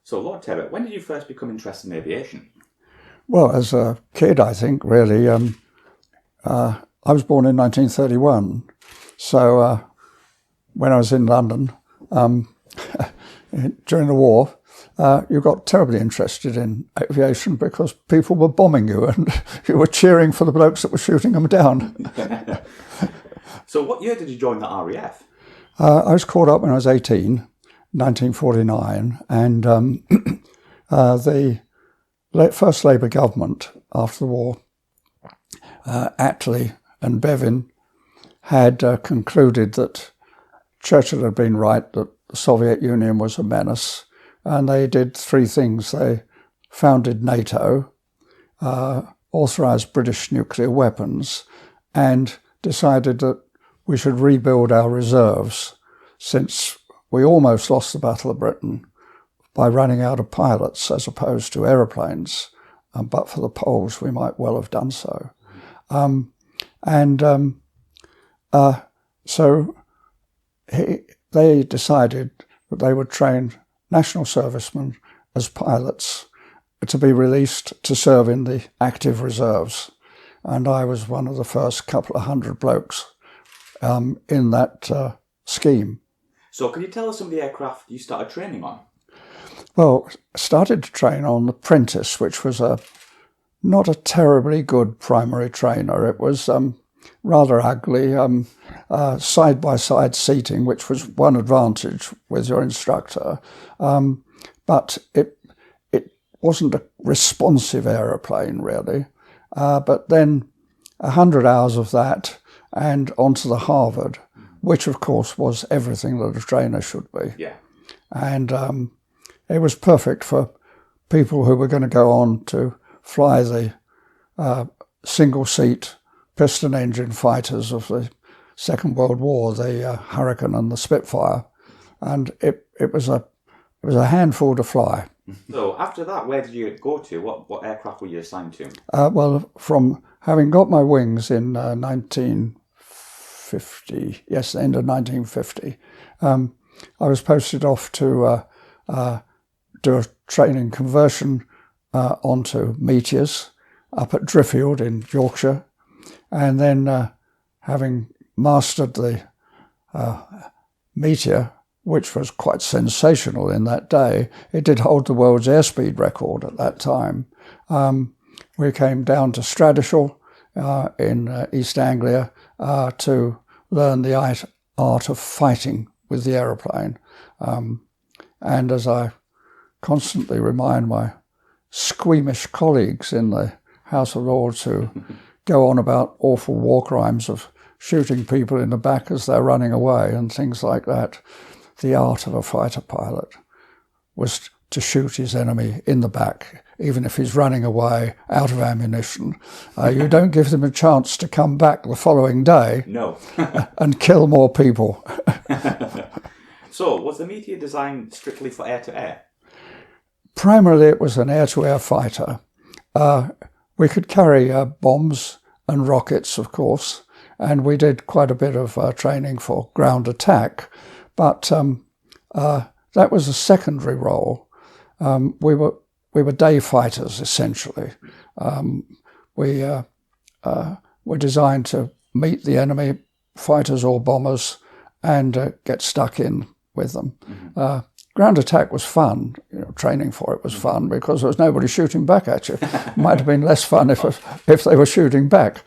So, Lord Tebbit, when did you first become interested in aviation? Well, as a kid, I think, really. I was born in 1931, so when I was in London during the war, you got terribly interested in aviation because people were bombing you and you were cheering for the blokes that were shooting them down. So what year did you join the RAF? I was called up when I was 18, 1949, and the first Labour government after the war, Attlee and Bevin, had concluded that Churchill had been right, that the Soviet Union was a menace, and they did three things. They founded NATO, authorised British nuclear weapons, and decided that we should rebuild our reserves, since we almost lost the Battle of Britain by running out of pilots as opposed to aeroplanes. But for the Poles, we might well have done so. So they decided that they would train national servicemen as pilots to be released to serve in the active reserves. And I was one of the first couple of hundred blokes in that scheme. So can you tell us some of the aircraft you started training on? Well, I started to train on the Prentice, which was not a terribly good primary trainer. It was rather ugly, side-by-side seating, which was one advantage with your instructor. But it wasn't a responsive aeroplane, really. But then 100 hours of that and onto the Harvard, which, of course, was everything that a trainer should be. Yeah. And it was perfect for people who were going to go on to fly the single-seat piston engine fighters of the Second World War, the Hurricane and the Spitfire, and it was a handful to fly. So after that, where did you go to? What aircraft were you assigned to? Well, from having got my wings in 1950, yes, the end of 1950, I was posted off to do a training conversion onto Meteors up at Driffield in Yorkshire. And then having mastered the Meteor, which was quite sensational in that day, it did hold the world's airspeed record at that time. We came down to Stradishall in East Anglia to learn the art of fighting with the aeroplane. And as I constantly remind my squeamish colleagues in the House of Lords who go on about awful war crimes of shooting people in the back as they're running away and things like that, the art of a fighter pilot was to shoot his enemy in the back, even if he's running away out of ammunition. You don't give them a chance to come back the following day. No. And kill more people. So, was the Meteor designed strictly for air-to-air? Primarily, it was an air-to-air fighter. We could carry bombs and rockets, of course, and we did quite a bit of training for ground attack, but that was a secondary role. We were day fighters, essentially. We were designed to meet the enemy, fighters or bombers, and get stuck in with them. Mm-hmm. Ground attack was fun. Training for it was fun because there was nobody shooting back at you. It might have been less fun if they were shooting back.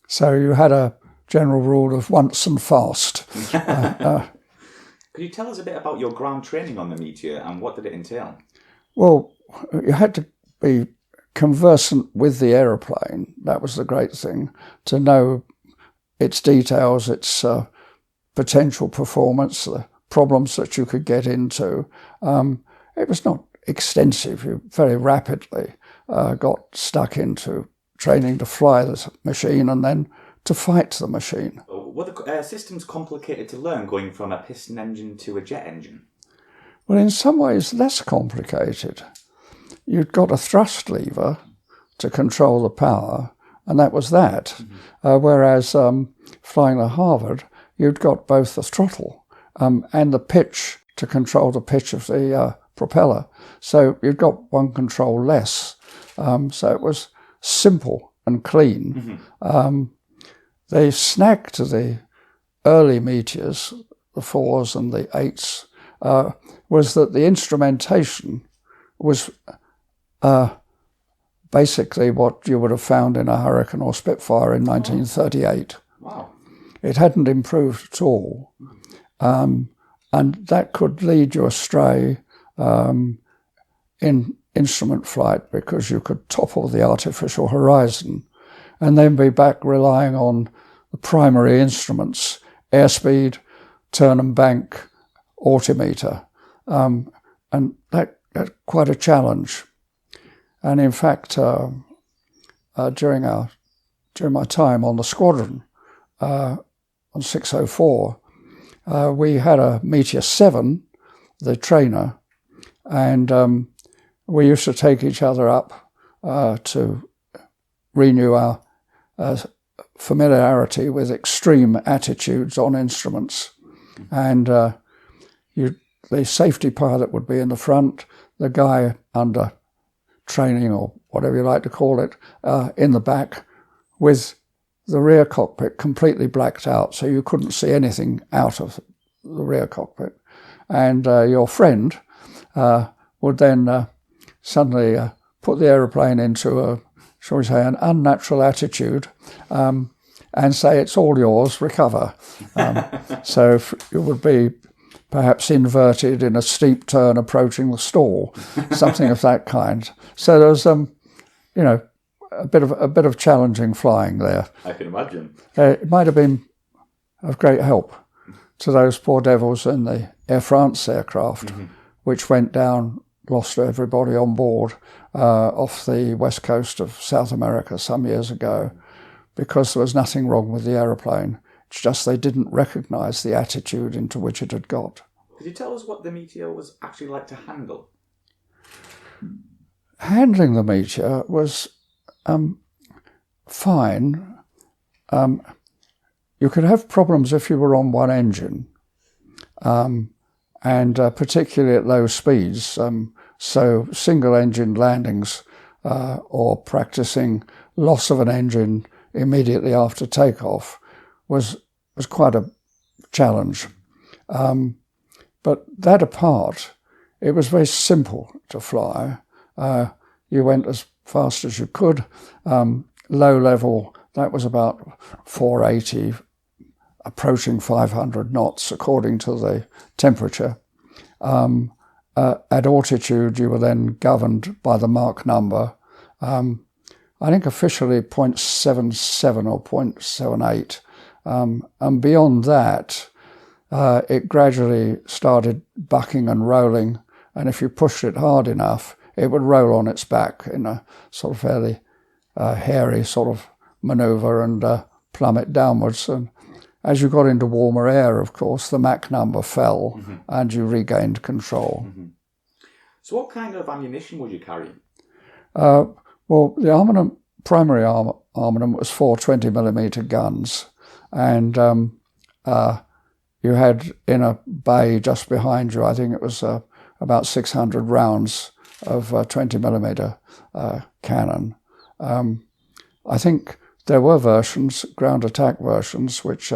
So you had a general rule of once and fast. Could you tell us a bit about your ground training on the Meteor and what did it entail? Well, you had to be conversant with the aeroplane. That was the great thing, to know its details, its potential performance, the problems that you could get into. It was not extensive. You very rapidly got stuck into training to fly the machine and then to fight the machine. Were the systems complicated to learn, going from a piston engine to a jet engine? Well, in some ways less complicated. You'd got a thrust lever to control the power, and that was that. Mm-hmm. Whereas flying the Harvard, you'd got both the throttle and the pitch to control the pitch of the propeller. So you've got one control less. So it was simple and clean. The snag to the early Meteors, the 4s and the 8s, was that the instrumentation was basically what you would have found in a Hurricane or Spitfire in 1938. Wow. It hadn't improved at all. And that could lead you astray in instrument flight, because you could topple the artificial horizon and then be back relying on the primary instruments, airspeed, turn and bank, altimeter. And that's quite a challenge. And in fact, during my time on the squadron, on 604, we had a Meteor 7, the trainer, and we used to take each other up to renew our familiarity with extreme attitudes on instruments. And the safety pilot would be in the front, the guy under training, or whatever you like to call it, in the back, with the rear cockpit completely blacked out, so you couldn't see anything out of the rear cockpit. And your friend would then suddenly put the aeroplane into shall we say, an unnatural attitude, and say, it's all yours, recover. So it would be perhaps inverted in a steep turn approaching the stall, something of that kind. So there was, a bit of challenging flying there. I can imagine. It might have been of great help to those poor devils in the Air France aircraft, which went down, lost everybody on board off the west coast of South America some years ago, because there was nothing wrong with the aeroplane. It's just they didn't recognise the attitude into which it had got. Could you tell us what the Meteor was actually like to handle? Handling the Meteor was fine. You could have problems if you were on one engine, and particularly at low speeds. So single-engine landings or practicing loss of an engine immediately after takeoff was quite a challenge. But that apart, it was very simple to fly. You went as fast as you could. Low level, that was about 480, approaching 500 knots according to the temperature. At altitude, you were then governed by the Mach number. I think officially 0.77 or 0.78. And beyond that, it gradually started bucking and rolling. And if you pushed it hard enough, it would roll on its back in a sort of fairly hairy sort of manoeuvre and plummet downwards. And as you got into warmer air, of course, the Mach number fell and you regained control. So what kind of ammunition was you carrying? Well, the primary armament was 4 20mm guns, and you had in a bay just behind you, I think it was about 600 rounds of 20mm cannon. I think there were versions, ground attack versions, which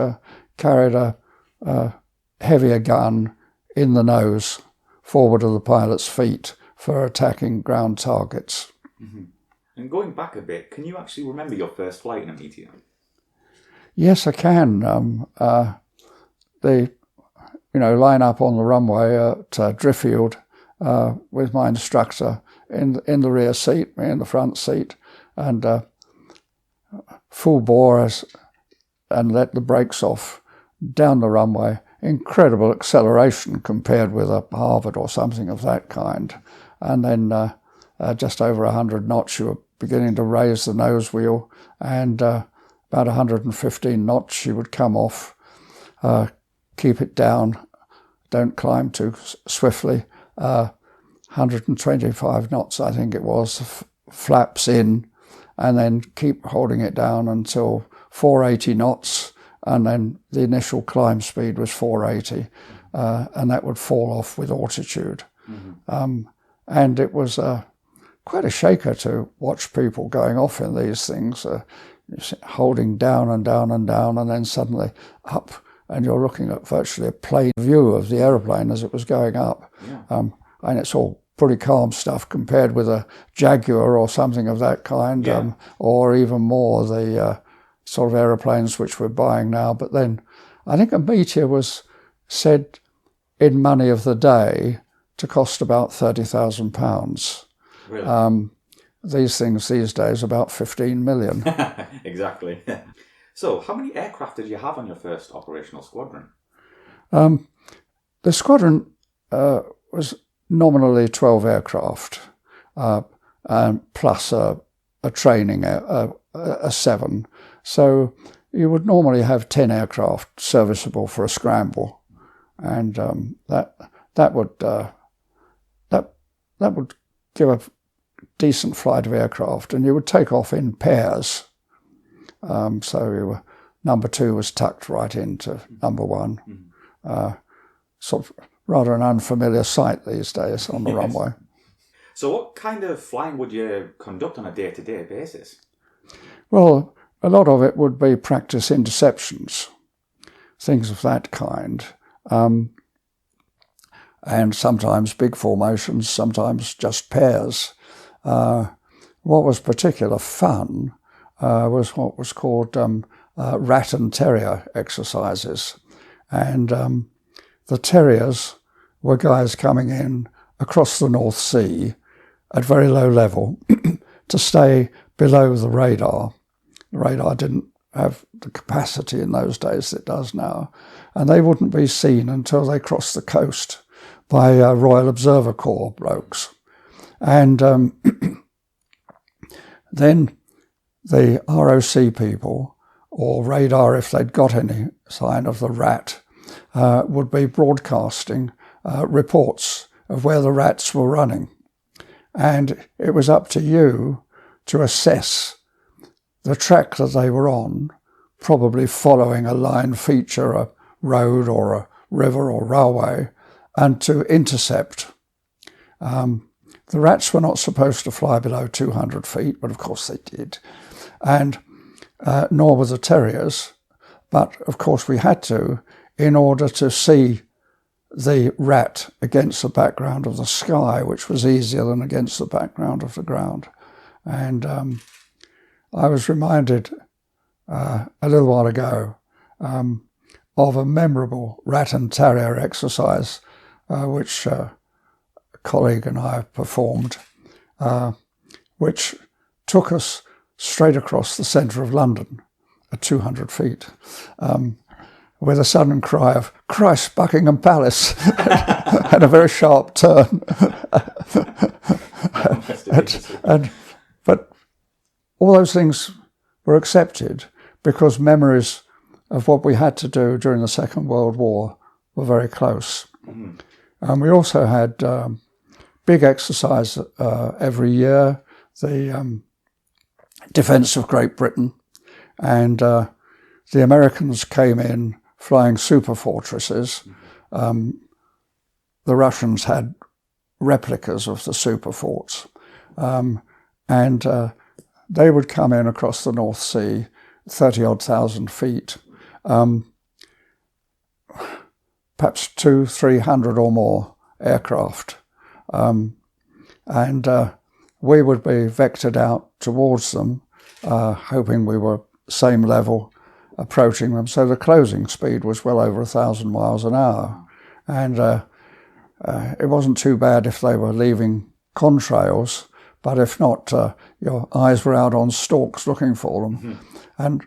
carried a heavier gun in the nose, forward of the pilot's feet, for attacking ground targets. And going back a bit, can you actually remember your first flight in a Meteor? Yes, I can. They, line up on the runway at Driffield with my instructor in the rear seat, me in the front seat, and full bore and let the brakes off down the runway. Incredible acceleration compared with a Harvard or something of that kind. And then just over 100 knots, you were beginning to raise the nose wheel, and about 115 knots you would come off, keep it down, don't climb too swiftly. 125 knots, I think it was, flaps in, and then keep holding it down until 480 knots, and then the initial climb speed was 480, and that would fall off with altitude. And it was quite a shaker to watch people going off in these things, holding down and down and down, and then suddenly up, and you're looking at virtually a plain view of the aeroplane as it was going up. Yeah. And it's all pretty calm stuff compared with a Jaguar or something of that kind, or even more the sort of aeroplanes which we're buying now. But then I think a Meteor was said in money of the day to cost about £30,000. Really? These things these days about 15 million. Exactly. So, how many aircraft did you have on your first operational squadron? The squadron was nominally 12 aircraft, and plus a training, a 7. So you would normally have 10 aircraft serviceable for a scramble, and that would give a decent flight of aircraft, and you would take off in pairs. So number 2 was tucked right into number 1. Sort of rather an unfamiliar sight these days on the runway. So what kind of flying would you conduct on a day-to-day basis? Well, a lot of it would be practice interceptions, things of that kind. And sometimes big formations, sometimes just pairs. What was particular fun was what was called rat and terrier exercises. And the terriers were guys coming in across the North Sea at very low level to stay below the radar. The radar didn't have the capacity in those days that it does now, and they wouldn't be seen until they crossed the coast by Royal Observer Corps blokes. And then the ROC people, or radar if they'd got any sign of the rat, would be broadcasting reports of where the rats were running. And it was up to you to assess the track that they were on, probably following a line feature, a road or a river or railway, and to intercept. The rats were not supposed to fly below 200 feet, but of course they did. And nor were the terriers. But of course we had to, in order to see the rat against the background of the sky, which was easier than against the background of the ground. And I was reminded a little while ago of a memorable rat and terrier exercise which a colleague and I performed, which took us straight across the centre of London at 200 feet, with a sudden cry of, "Christ, Buckingham Palace," and a very sharp turn. But all those things were accepted because memories of what we had to do during the Second World War were very close. And we also had big exercise every year, the defence of Great Britain, and the Americans came in flying super fortresses. The Russians had replicas of the super forts, and they would come in across the North Sea, 30-odd thousand feet, perhaps 200-300 or more aircraft, and we would be vectored out towards them, hoping we were same level, approaching them. So the closing speed was well over 1,000 miles an hour, and it wasn't too bad if they were leaving contrails, but if not, your eyes were out on stalks looking for them. And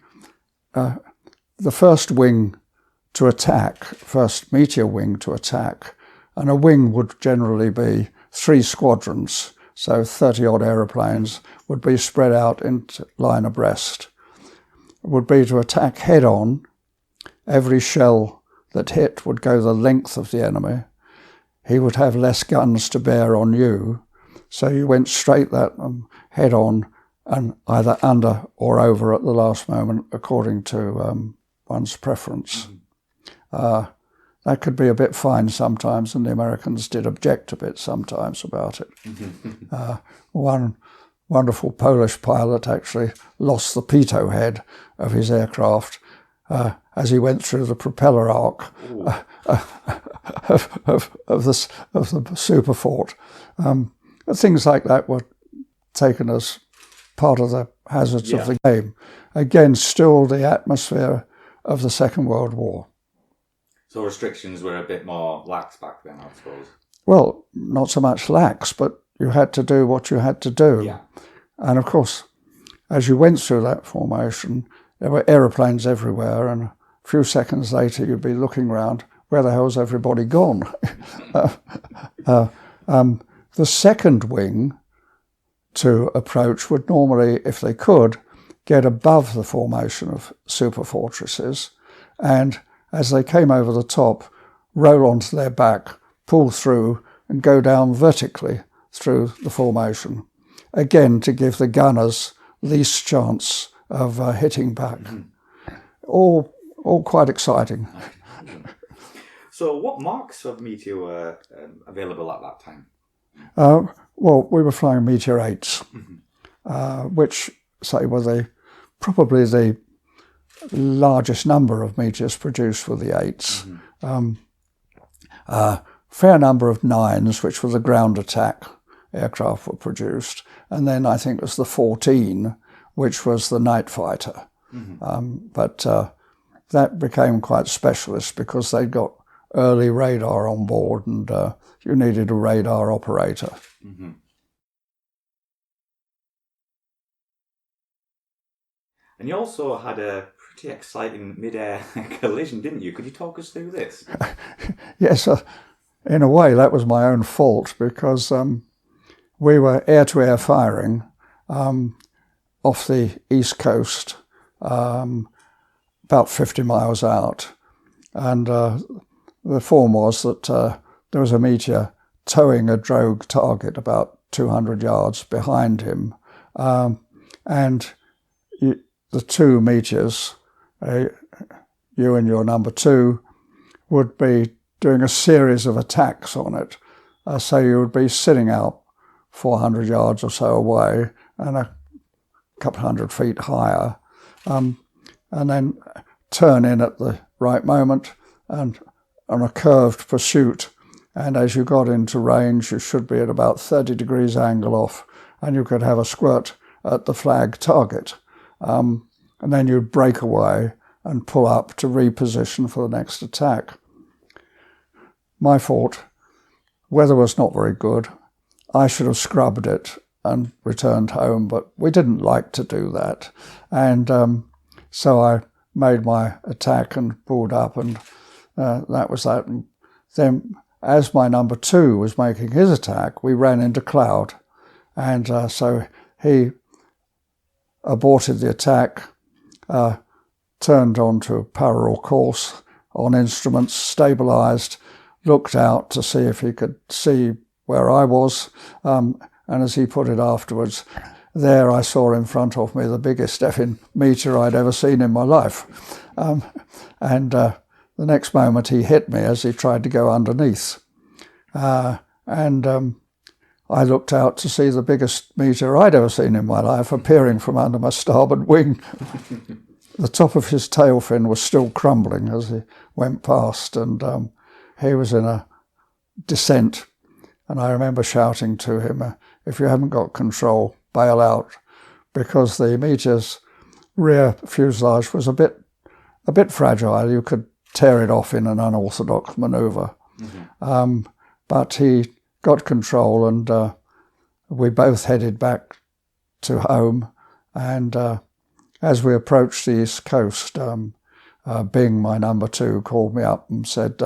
the first wing to attack, first Meteor wing to attack, and a wing would generally be 3 squadrons, so 30-odd aeroplanes would be spread out into line abreast, would be to attack head-on. Every shell that hit would go the length of the enemy. He would have less guns to bear on you, so you went straight that head-on and either under or over at the last moment, according to one's preference. that could be a bit fine sometimes, and the Americans did object a bit sometimes about it. One wonderful Polish pilot actually lost the pitot head of his aircraft as he went through the propeller arc of the Superfort. Things like that were taken as part of the hazards of the game. Again, still the atmosphere of the Second World War. So restrictions were a bit more lax back then, I suppose. Well, not so much lax, but you had to do what you had to do. Yeah. And of course, as you went through that formation, there were aeroplanes everywhere, and a few seconds later you'd be looking around, where the hell's everybody gone? The second wing to approach would normally, if they could, get above the formation of superfortresses, and as they came over the top, roll onto their back, pull through, and go down vertically through the formation, again to give the gunners least chance of hitting back. All quite exciting. So what marks of Meteor were available at that time? Well, we were flying Meteor 8s, which, say, were probably the largest number of Meteors produced were the 8s. Fair number of 9s, which were the ground attack aircraft, were produced. And then I think it was the 14, which was the night fighter. But that became quite specialist because they'd got early radar on board, and you needed a radar operator. And you also had a pretty exciting mid-air collision, didn't you? Could you talk us through this? Yes, in a way that was my own fault, because we were air-to-air firing off the east coast, about 50 miles out. And the form was that there was a Meteor towing a drogue target about 200 yards behind him. And the two Meteors, you and your number 2, would be doing a series of attacks on it. So you would be sitting out 400 yards or so away and a couple hundred feet higher, and then turn in at the right moment and on a curved pursuit. And as you got into range, you should be at about 30 degrees angle off, and you could have a squirt at the flag target. And then you'd break away and pull up to reposition for the next attack. My fault. Weather was not very good. I should have scrubbed it and returned home, but we didn't like to do that. And so I made my attack and pulled up, and that was that. And then as my number 2 was making his attack, we ran into cloud. And so he aborted the attack, turned onto a parallel course on instruments, stabilised, looked out to see if he could see where I was, and as he put it afterwards, there I saw in front of me the biggest effing Meteor I'd ever seen in my life. And the next moment he hit me as he tried to go underneath. And I looked out to see the biggest Meteor I'd ever seen in my life appearing from under my starboard wing. The top of his tail fin was still crumbling as he went past, and he was in a descent. And I remember shouting to him, if you haven't got control, bail out, because the Meteor's rear fuselage was a bit fragile. You could tear it off in an unorthodox manoeuvre. But he got control, and we both headed back to home. And as we approached the East Coast, Bing, my number 2, called me up and said,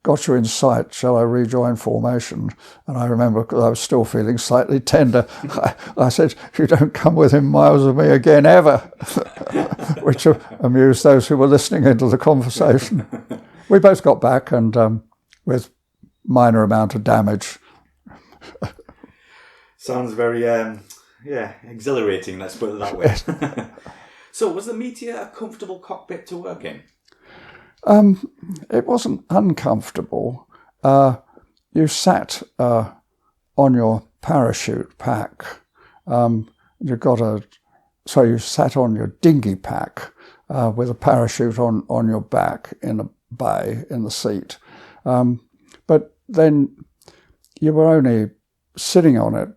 got you in sight, shall I rejoin formation? And I remember, because I was still feeling slightly tender, I said, you don't come within miles of me again ever, which amused those who were listening into the conversation. We both got back, and with minor amount of damage. Sounds very, exhilarating, let's put it that way. So was the Meteor a comfortable cockpit to work in? It wasn't uncomfortable. You sat on your parachute pack. You sat on your dinghy pack with a parachute on your back in a bay in the seat. But then you were only sitting on it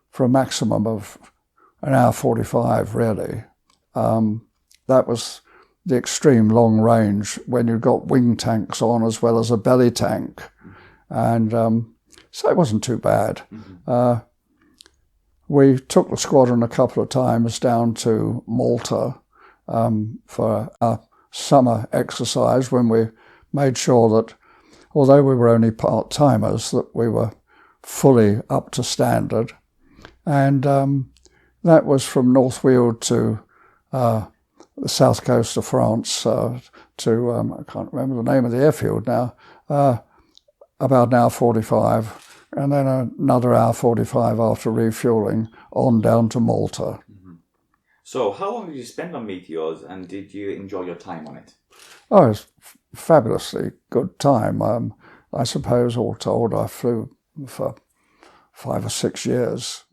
for a maximum of an hour 45, really. That was the extreme long range when you've got wing tanks on as well as a belly tank. And so it wasn't too bad. We took the squadron a couple of times down to Malta for a summer exercise when we made sure that, although we were only part-timers, that we were fully up to standard. And that was from North Weald to the south coast of France to, I can't remember the name of the airfield now, about an hour 45, and then another hour 45 after refuelling on down to Malta. So how long did you spend on Meteors, and did you enjoy your time on it? Oh, it was fabulously good time. I suppose all told I flew for 5 or 6 years.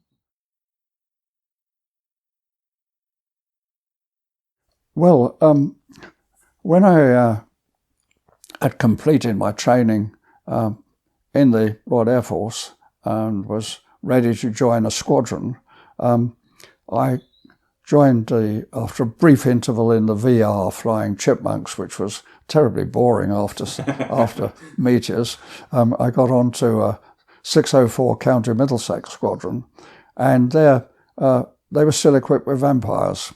Well, when I had completed my training in the Royal Air Force and was ready to join a squadron, I joined after a brief interval in the VR flying Chipmunks, which was terribly boring after Meteors. I got on to 604 County Middlesex Squadron, and there they were still equipped with Vampires.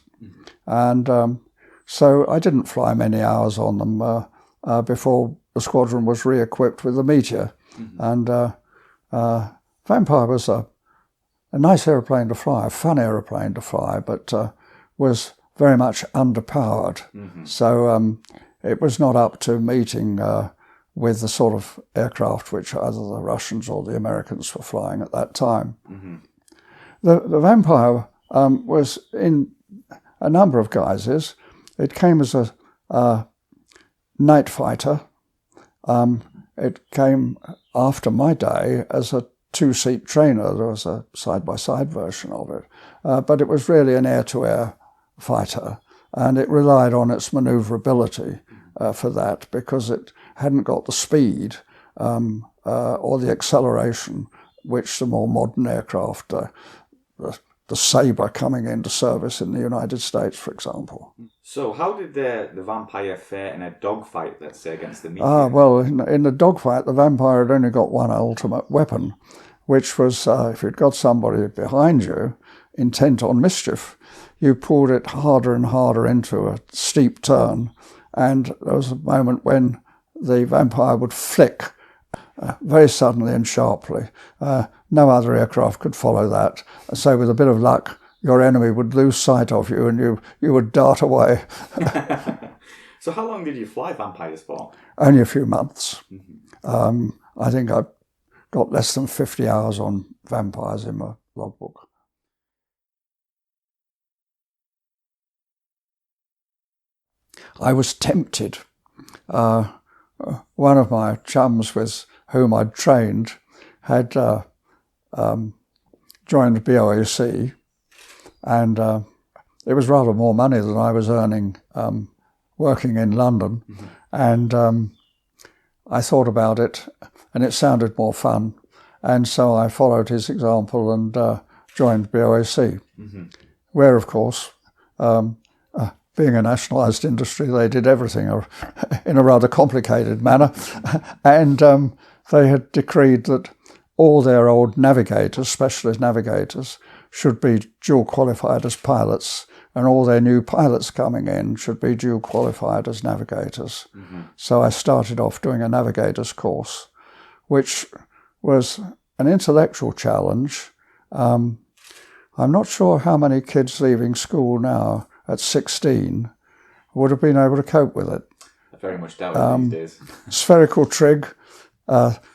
And so I didn't fly many hours on them before the squadron was re-equipped with the Meteor. And Vampire was a nice aeroplane to fly, a fun aeroplane to fly, but was very much underpowered. So it was not up to meeting with the sort of aircraft which either the Russians or the Americans were flying at that time. The Vampire was in a number of guises. It came as a night fighter. It came after my day as a two-seat trainer. There was a side-by-side version of it. But it was really an air-to-air fighter, and it relied on its manoeuvrability for that, because it hadn't got the speed or the acceleration which the more modern aircraft, the Sabre coming into service in the United States, for example. So how did the Vampire fare in a dogfight, let's say, against the Meteor? Well, in the dogfight, the Vampire had only got one ultimate weapon, which was if you'd got somebody behind you intent on mischief, you pulled it harder and harder into a steep turn, and there was a moment when the Vampire would flick very suddenly and sharply. No other aircraft could follow that. So with a bit of luck, your enemy would lose sight of you and you would dart away. So how long did you fly Vampires for? Only a few months. I think I got less than 50 hours on Vampires in my logbook. I was tempted. One of my chums with whom I'd trained had joined BOAC, and it was rather more money than I was earning working in London. And I thought about it, and it sounded more fun, and so I followed his example and joined BOAC, where, of course, being a nationalised industry, they did everything in a rather complicated manner. And they had decreed that all their old navigators, specialist navigators, should be dual qualified as pilots, and all their new pilots coming in should be dual qualified as navigators. So I started off doing a navigator's course, which was an intellectual challenge. I'm not sure how many kids leaving school now at 16 would have been able to cope with it. I very much doubt it these days. Spherical trig,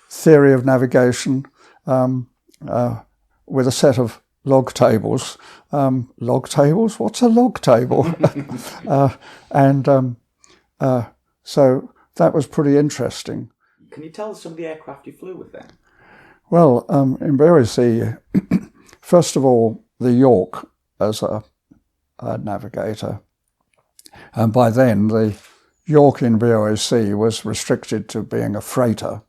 theory of navigation, with a set of log tables. Log tables? What's a log table? So that was pretty interesting. Can you tell us some of the aircraft you flew with then? Well, in BOAC, first of all, the York as a navigator. And by then, the York in BOAC was restricted to being a freighter.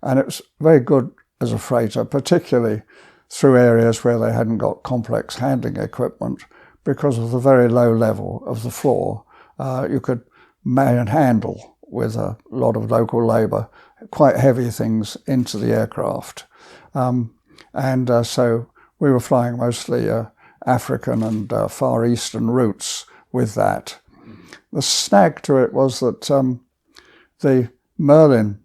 And it was very good as a freighter, particularly through areas where they hadn't got complex handling equipment because of the very low level of the floor. You could manhandle with a lot of local labour quite heavy things into the aircraft. So we were flying mostly African and Far Eastern routes with that. The snag to it was that the Merlin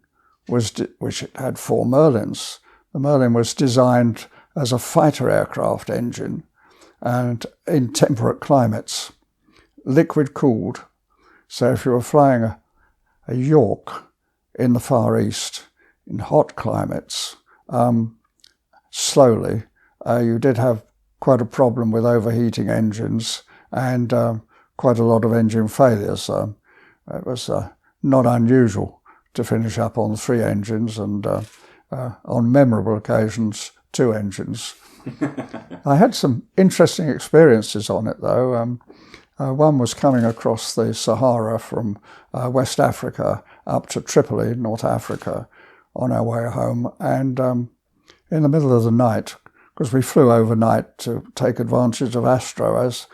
which it had 4 Merlins. The Merlin was designed as a fighter aircraft engine and in temperate climates, liquid cooled. So if you were flying a York in the Far East in hot climates, slowly, you did have quite a problem with overheating engines and quite a lot of engine failures. It was not unusual to finish up on 3 engines and on memorable occasions 2 engines. I had some interesting experiences on it though. One was coming across the Sahara from West Africa up to Tripoli, North Africa, on our way home, and in the middle of the night, because we flew overnight to take advantage of Astro, as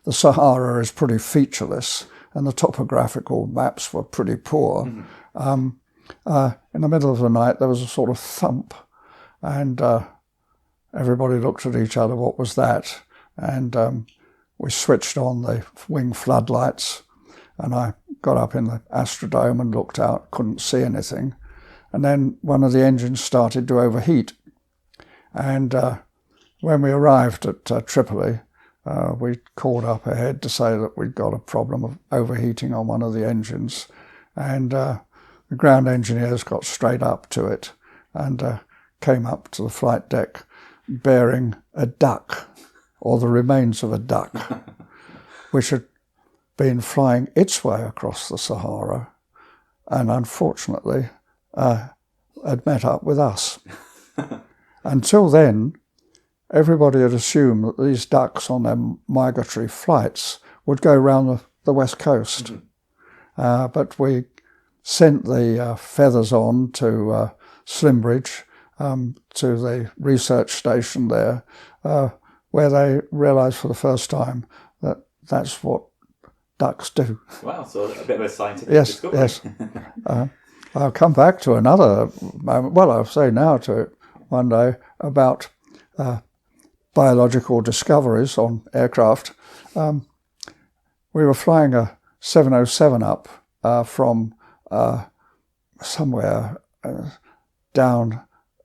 the Sahara is pretty featureless and the topographical maps were pretty poor. In the middle of the night there was a sort of thump, and everybody looked at each other, what was that? And we switched on the wing floodlights, and I got up in the Astrodome and looked out, couldn't see anything. And then one of the engines started to overheat. And when we arrived at Tripoli, we called up ahead to say that we'd got a problem of overheating on one of the engines. And the ground engineers got straight up to it and came up to the flight deck bearing a duck, or the remains of a duck, which had been flying its way across the Sahara and unfortunately had met up with us. Until then, everybody had assumed that these ducks on their migratory flights would go round the west coast. But we sent the feathers on to Slimbridge, to the research station there, where they realised for the first time that that's what ducks do. Wow, so a bit of a scientific discovery. Yes. I'll come back to another moment. Well, I'll say now to it one day about biological discoveries on aircraft. We were flying a 707 up from somewhere down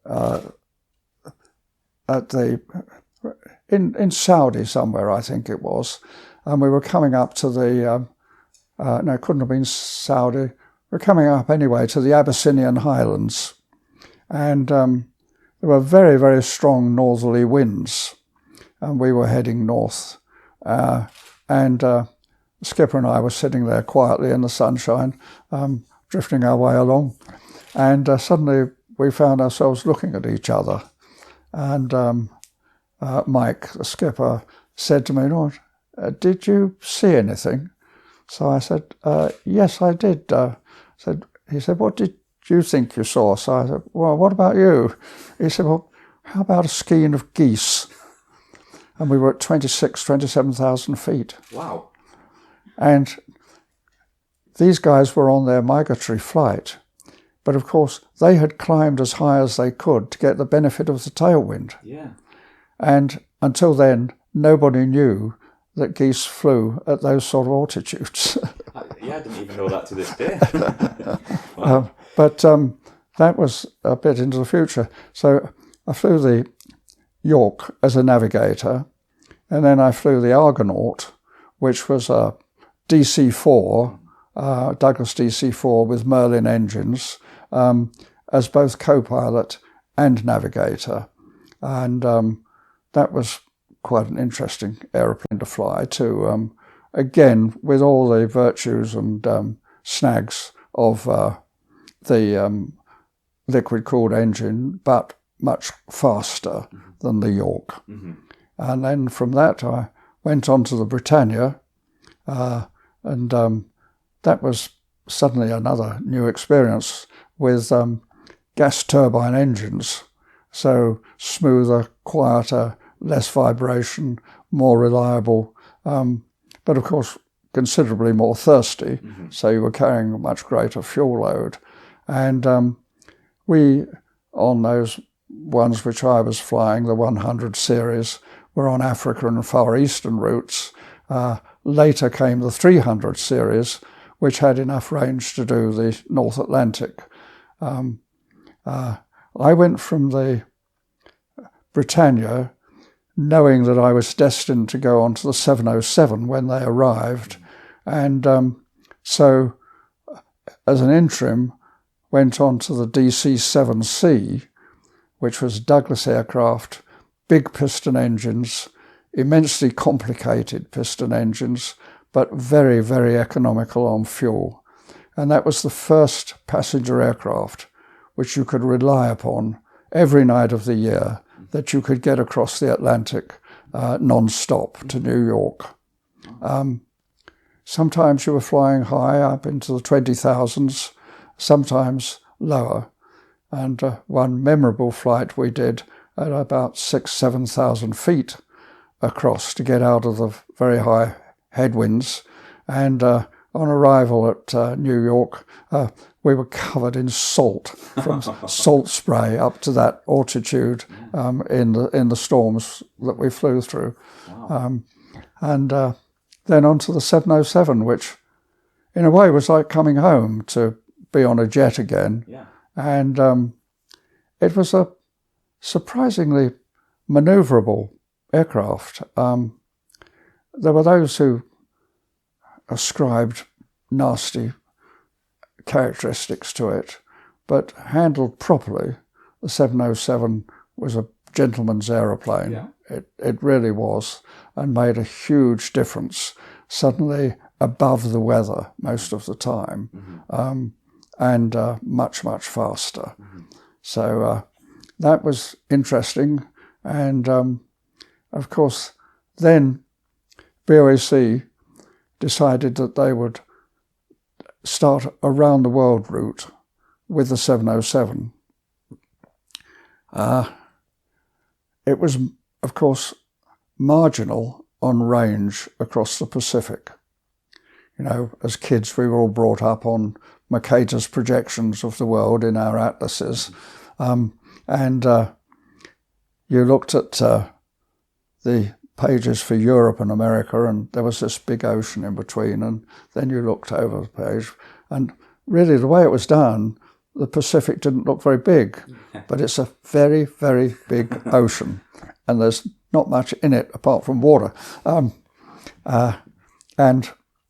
at the in Saudi somewhere, I think it was, and we were coming up to the no, it couldn't have been Saudi. We're coming up anyway to the Abyssinian highlands, and there were very, very strong northerly winds, and we were heading north, and the skipper and I were sitting there quietly in the sunshine, drifting our way along, and suddenly we found ourselves looking at each other, and Mike, the skipper, said to me, "Lord, did you see anything?" So I said, "Yes, I did." He said, "What did you think you saw?" So I said, "Well, what about you?" He said, "Well, how about a skein of geese?" And we were at 27,000 feet. Wow. And these guys were on their migratory flight. But of course, they had climbed as high as they could to get the benefit of the tailwind. Yeah. And until then, nobody knew that geese flew at those sort of altitudes. Yeah, I didn't even know that to this day. Wow. But that was a bit into the future. So I flew the York as a navigator, and then I flew the Argonaut, which was a DC-4, Douglas DC-4 with Merlin engines, as both co-pilot and navigator. And that was quite an interesting aeroplane to fly too. Again, with all the virtues and snags of the liquid-cooled engine, but much faster than the York. And then from that I went on to the Britannia, and that was suddenly another new experience with gas turbine engines. So smoother, quieter, less vibration, more reliable, but of course considerably more thirsty. So you were carrying a much greater fuel load. And we, on those ones which I was flying, the 100 series, were on Africa and Far Eastern routes. Later came the 300 series, which had enough range to do the North Atlantic. I went from the Britannia knowing that I was destined to go on to the 707 when they arrived. And so as an interim, went on to the DC-7C, which was Douglas aircraft, big piston engines, immensely complicated piston engines, but very, very economical on fuel. And that was the first passenger aircraft which you could rely upon every night of the year, that you could get across the Atlantic non-stop to New York. Sometimes you were flying high up into the 20,000s, sometimes lower. And one memorable flight we did at about 6,000-7,000 feet across to get out of the very high headwinds. And on arrival at New York, we were covered in salt, from salt spray up to that altitude in the storms that we flew through. Wow. And then on to the 707, which in a way was like coming home to be on a jet again. Yeah. And it was a surprisingly manoeuvrable aircraft. There were those who ascribed nasty characteristics to it, but handled properly, the 707 was a gentleman's aeroplane. Yeah. It really was, and made a huge difference. Suddenly above the weather most of the time, and much, much faster. So that was interesting. And of course, then BOAC decided that they would start a round-the-world route with the 707. It was, of course, marginal on range across the Pacific. You know, as kids, we were all brought up on Mercator's projections of the world in our atlases. And you looked at the pages for Europe and America, and there was this big ocean in between, and then you looked over the page, and really the way it was done, the Pacific didn't look very big, but it's a very, very big ocean, and there's not much in it apart from water. And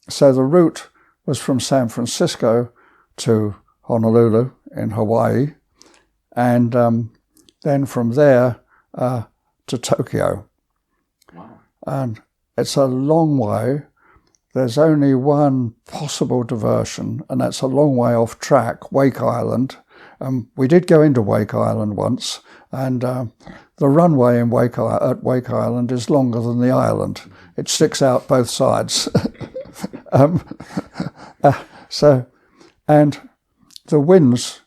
so the route was from San Francisco to Honolulu in Hawaii, and then from there to Tokyo. Wow. And it's a long way. There's only one possible diversion, and that's a long way off track, Wake Island. We did go into Wake Island once, and the runway in at Wake Island is longer than the island. It sticks out both sides. And the winds,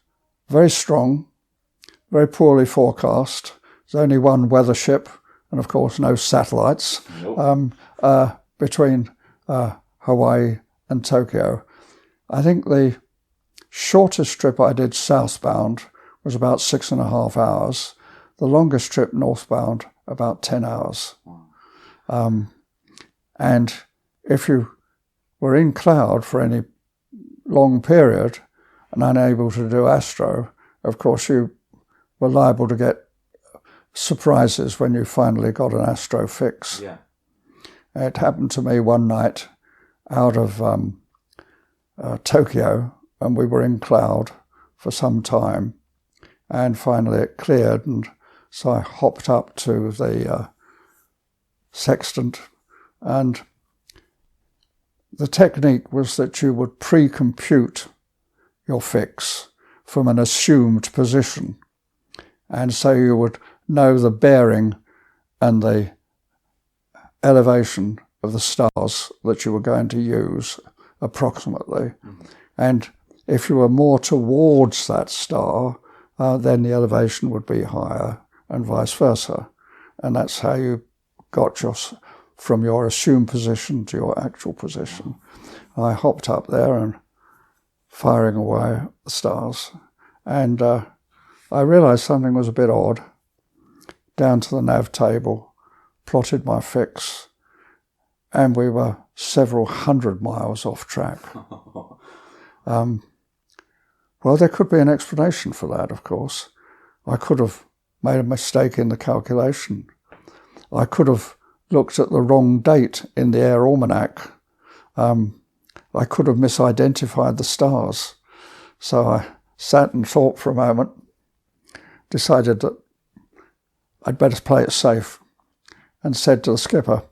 very strong, very poorly forecast. There's only one weather ship, and of course no satellites. Nope. Between Hawaii and Tokyo. I think the shortest trip I did southbound was about 6.5 hours. The longest trip northbound, about 10 hours. Wow. And if you were in cloud for any long period and unable to do astro, of course you were liable to get surprises when you finally got an astro fix. Yeah. It happened to me one night out of Tokyo, and we were in cloud for some time, and finally it cleared, and so I hopped up to the sextant, and the technique was that you would pre-compute your fix from an assumed position. And so you would know the bearing and the elevation of the stars that you were going to use approximately. And if you were more towards that star, then the elevation would be higher and vice versa. And that's how you got from your assumed position to your actual position. I hopped up there and firing away at the stars. And I realised something was a bit odd. Down to the nav table, plotted my fix, and we were several hundred miles off track. Well, there could be an explanation for that, of course. I could have made a mistake in the calculation. I could have looked at the wrong date in the air almanac. I could have misidentified the stars. So I sat and thought for a moment, decided that I'd better play it safe, and said to the skipper,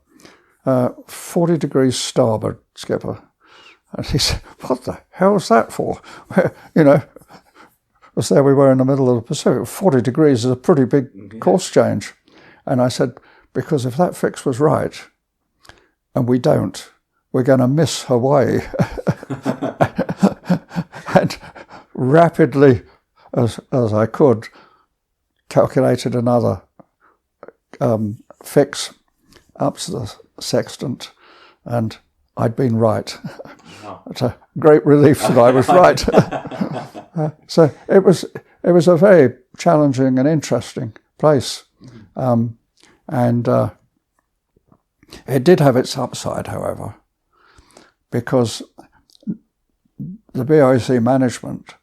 40 degrees starboard, skipper. And he said, what the hell's that for? You know, because there we were in the middle of the Pacific. 40 degrees is a pretty big course change. And I said, because if that fix was right, and we don't, we're going to miss Hawaii. And rapidly, as I could, calculated another fix up to the sextant, and I'd been right. Wow. It's a great relief that I was right. So it was a very challenging and interesting place. And it did have its upside, however, because the BOAC management,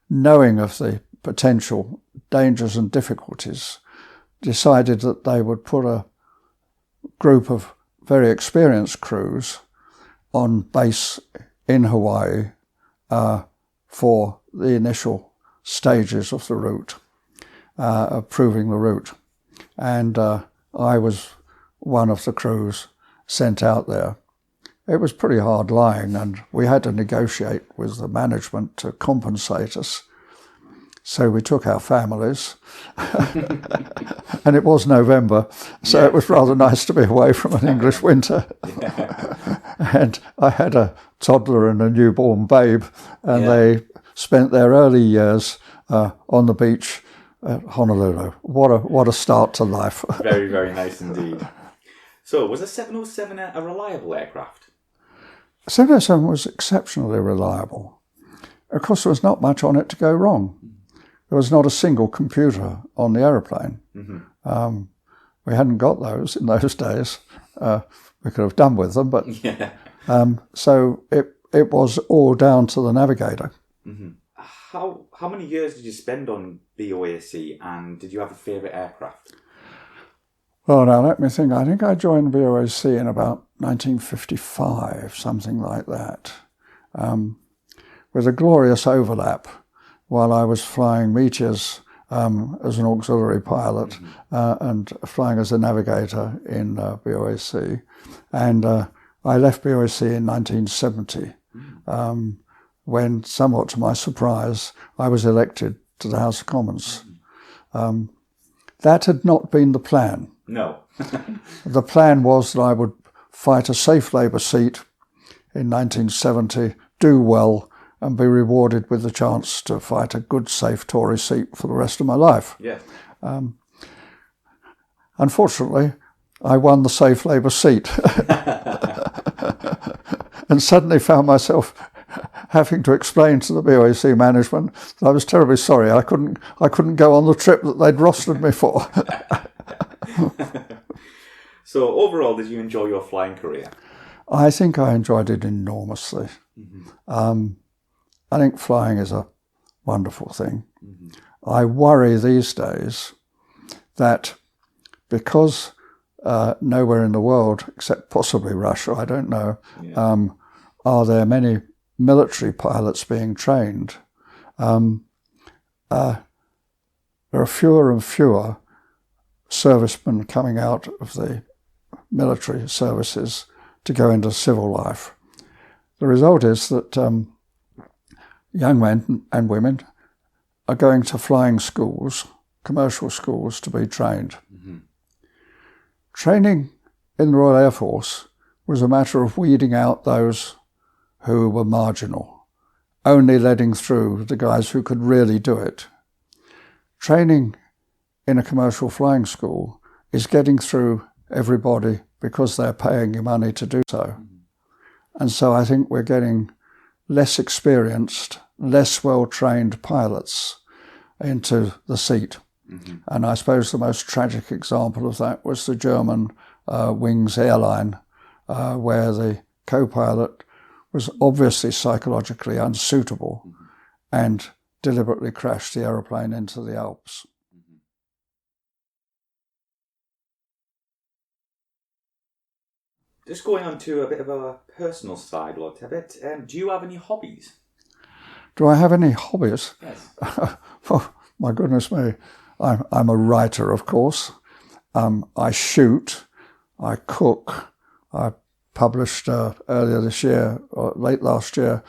knowing of the potential dangers and difficulties, decided that they would put a group of very experienced crews on base in Hawaii for the initial stages of the route, of proving the route. And I was one of the crews sent out there. It was pretty hard lying, and we had to negotiate with the management to compensate us. So we took our families, and it was November, so it was rather nice to be away from an English winter. And I had a toddler and a newborn babe, and they spent their early years on the beach at Honolulu. What a start to life. Very, very nice indeed. So, was the 707 a reliable aircraft? 707 was exceptionally reliable. Of course, there was not much on it to go wrong. There was not a single computer on the aeroplane. We hadn't got those in those days. We could have done with them, but so it was all down to the navigator. How many years did you spend on BOAC, and did you have a favourite aircraft? Well, now let me think. I think I joined BOAC in about 1955, something like that, with a glorious overlap while I was flying Meteors as an auxiliary pilot and flying as a navigator in BOAC. And I left BOAC in 1970 when, somewhat to my surprise, I was elected to the House of Commons. That had not been the plan. No. The plan was that I would fight a safe Labour seat in 1970, do well, and be rewarded with the chance to fight a good, safe Tory seat for the rest of my life. Yeah. Unfortunately, I won the safe Labour seat and suddenly found myself having to explain to the BOAC management that I was terribly sorry I couldn't go on the trip that they'd rostered me for. So overall, did you enjoy your flying career? I think I enjoyed it enormously. I think flying is a wonderful thing. I worry these days that because nowhere in the world, except possibly Russia, I don't know, are there many military pilots being trained. There are fewer and fewer servicemen coming out of the military services to go into civil life. The result is that young men and women are going to flying schools, commercial schools, to be trained. Mm-hmm. Training in the Royal Air Force was a matter of weeding out those who were marginal, only letting through the guys who could really do it. Training in a commercial flying school is getting through everybody because they're paying you money to do so. Mm-hmm. And so I think we're getting less experienced, less well-trained pilots into the seat. Mm-hmm. And I suppose the most tragic example of that was the German Wings airline, where the co-pilot was obviously psychologically unsuitable, mm-hmm. and deliberately crashed the aeroplane into the Alps. Mm-hmm. Just going on to a bit of a personal side, Lord Tebbit, do you have any hobbies? Do I have any hobbies? Yes. Oh, my goodness me. I'm a writer, of course. I shoot. I cook. I published earlier this year, or late last year,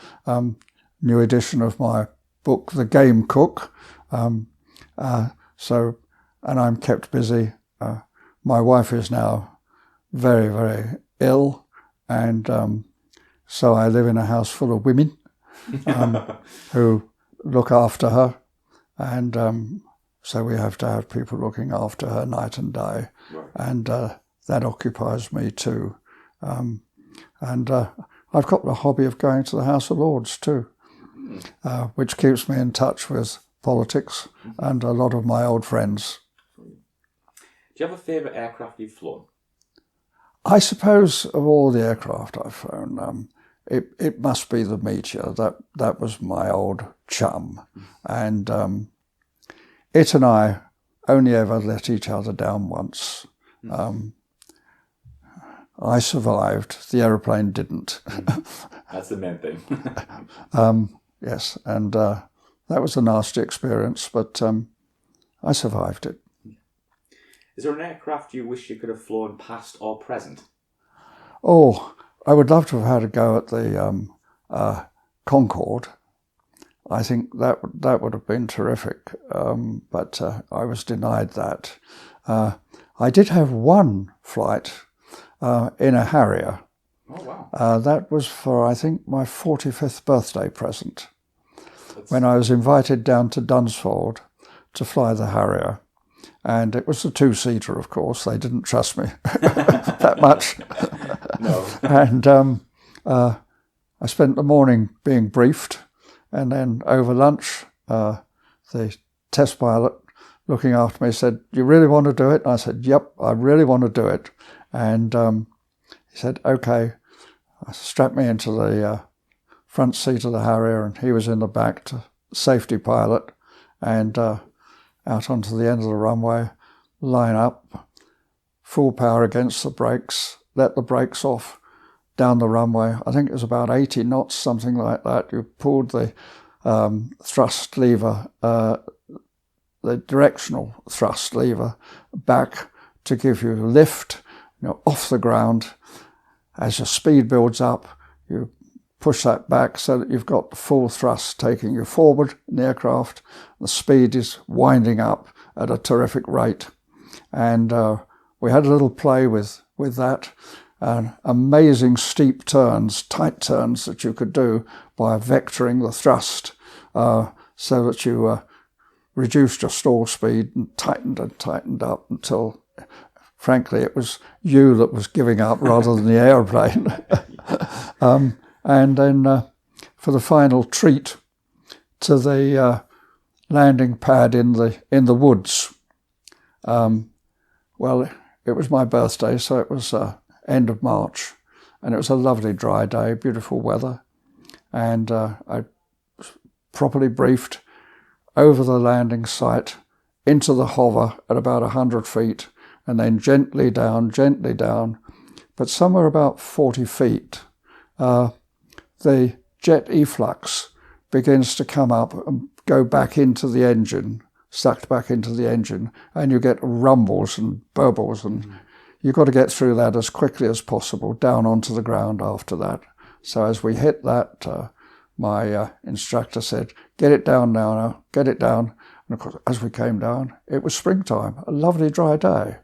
new edition of my book, The Game Cook. And I'm kept busy. My wife is now very, very ill, and so I live in a house full of women who look after her, and so we have to have people looking after her night and day, right. And that occupies me too. And I've got the hobby of going to the House of Lords too, which keeps me in touch with politics and a lot of my old friends. Do you have a favourite aircraft you've flown? I suppose of all the aircraft I've flown, it must be the Meteor. That was my old chum, and it and I only ever let each other down once. I survived. The aeroplane didn't. That's the main thing. Yes, and that was a nasty experience, but I survived it. Is there an aircraft you wish you could have flown past or present? Oh, I would love to have had a go at the Concorde. I think that would have been terrific, but I was denied that. I did have one flight in a Harrier. Oh, wow. That was for, I think, my 45th birthday present, when I was invited down to Dunsfold to fly the Harrier. And it was a two-seater, of course. They didn't trust me that much. No. And I spent the morning being briefed, and then over lunch, the test pilot looking after me said, "You really want to do it?" And I said, "Yep, I really want to do it." And he said, "Okay." Strapped me into the front seat of the Harrier, and he was in the back to safety pilot, and out onto the end of the runway, line up, full power against the brakes, let the brakes off, down the runway. I think it was about 80 knots, something like that. You pulled the thrust lever, the directional thrust lever, back to give you lift, off the ground. As your speed builds up, you push that back so that you've got the full thrust taking you forward in the aircraft. The speed is winding up at a terrific rate. And we had a little play with that. Amazing steep turns, tight turns that you could do by vectoring the thrust so that you reduced your stall speed and tightened up until, frankly, it was you that was giving up rather than the aeroplane. And then for the final treat to the landing pad in the woods. Well, it was my birthday, so it was end of March, and it was a lovely dry day, beautiful weather, and I properly briefed over the landing site into the hover at about 100 feet, and then gently down, but somewhere about 40 feet, the jet efflux begins to come up and go back into the engine, sucked back into the engine, and you get rumbles and bubbles, and you've got to get through that as quickly as possible, down onto the ground after that. So as we hit that my instructor said, "Get it down now, get it down." And of course, as we came down, it was springtime, a lovely dry day.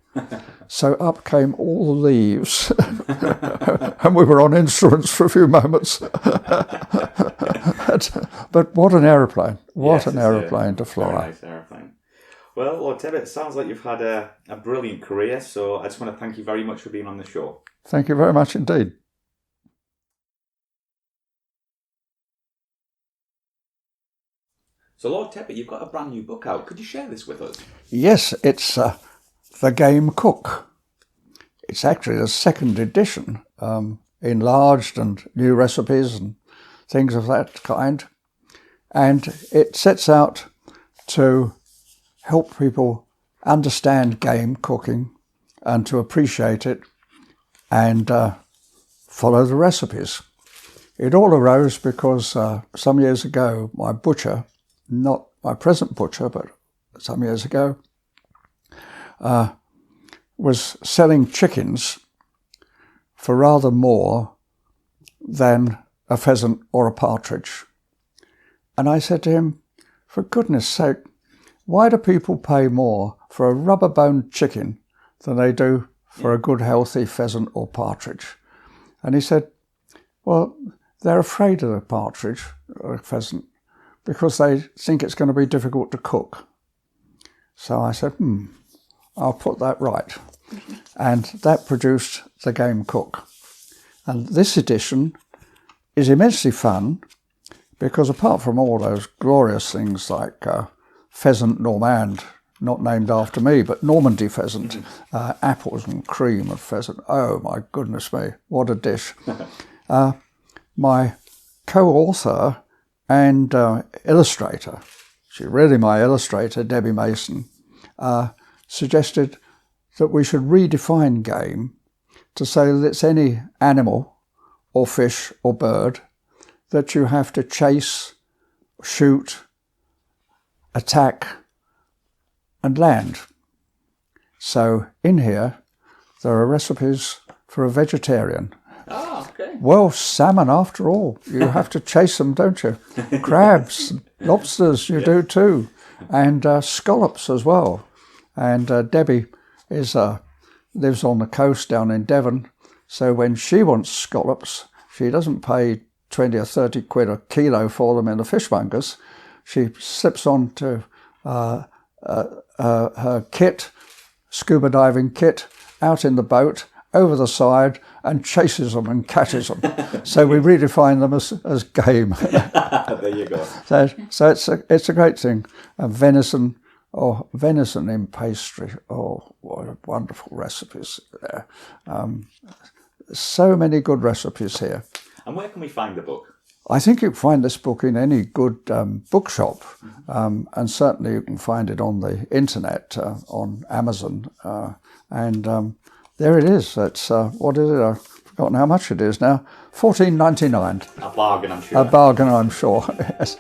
So up came all the leaves, and we were on instruments for a few moments. But what an aeroplane! What an aeroplane to fly! Very nice aeroplane. Well, Lord Tebbit, it sounds like you've had a brilliant career, so I just want to thank you very much for being on the show. Thank you very much indeed. So, Lord Tebbit, you've got a brand new book out. Could you share this with us? Yes, it's The Game Cook. It's actually the second edition, enlarged and new recipes and things of that kind. And it sets out to help people understand game cooking and to appreciate it and follow the recipes. It all arose because some years ago, my butcher, not my present butcher, but some years ago, was selling chickens for rather more than a pheasant or a partridge. And I said to him, for goodness sake, why do people pay more for a rubber-boned chicken than they do for a good healthy pheasant or partridge? And he said, well, they're afraid of the partridge or a pheasant because they think it's going to be difficult to cook. So I said, I'll put that right. And that produced The Game Cook. And this edition is immensely fun because apart from all those glorious things like pheasant normand, not named after me, but Normandy pheasant, apples and cream of pheasant. Oh, my goodness me, what a dish. My co-author and illustrator, she's really my illustrator, Debbie Mason, suggested that we should redefine game to say that it's any animal or fish or bird that you have to chase, shoot, attack and land. So in here there are recipes for a vegetarian. Ah, okay. Well, salmon after all, you have to chase them, don't you? Crabs, lobsters, you do too, and scallops as well. And Debbie lives on the coast down in Devon, so when she wants scallops, she doesn't pay 20 or 30 quid a kilo for them in the fishmongers. She slips on to her kit, scuba diving kit, out in the boat, over the side, and chases them and catches them. So we redefine them as game. There you go. So it's a great thing. Venison in pastry. Oh, what wonderful recipes there. So many good recipes here. And where can we find the book? I think you can find this book in any good bookshop, and certainly you can find it on the internet, on Amazon, and there it is. It's what is it? I've forgotten how much it is now. $14.99. A bargain, I'm sure. A bargain, I'm sure. Yes.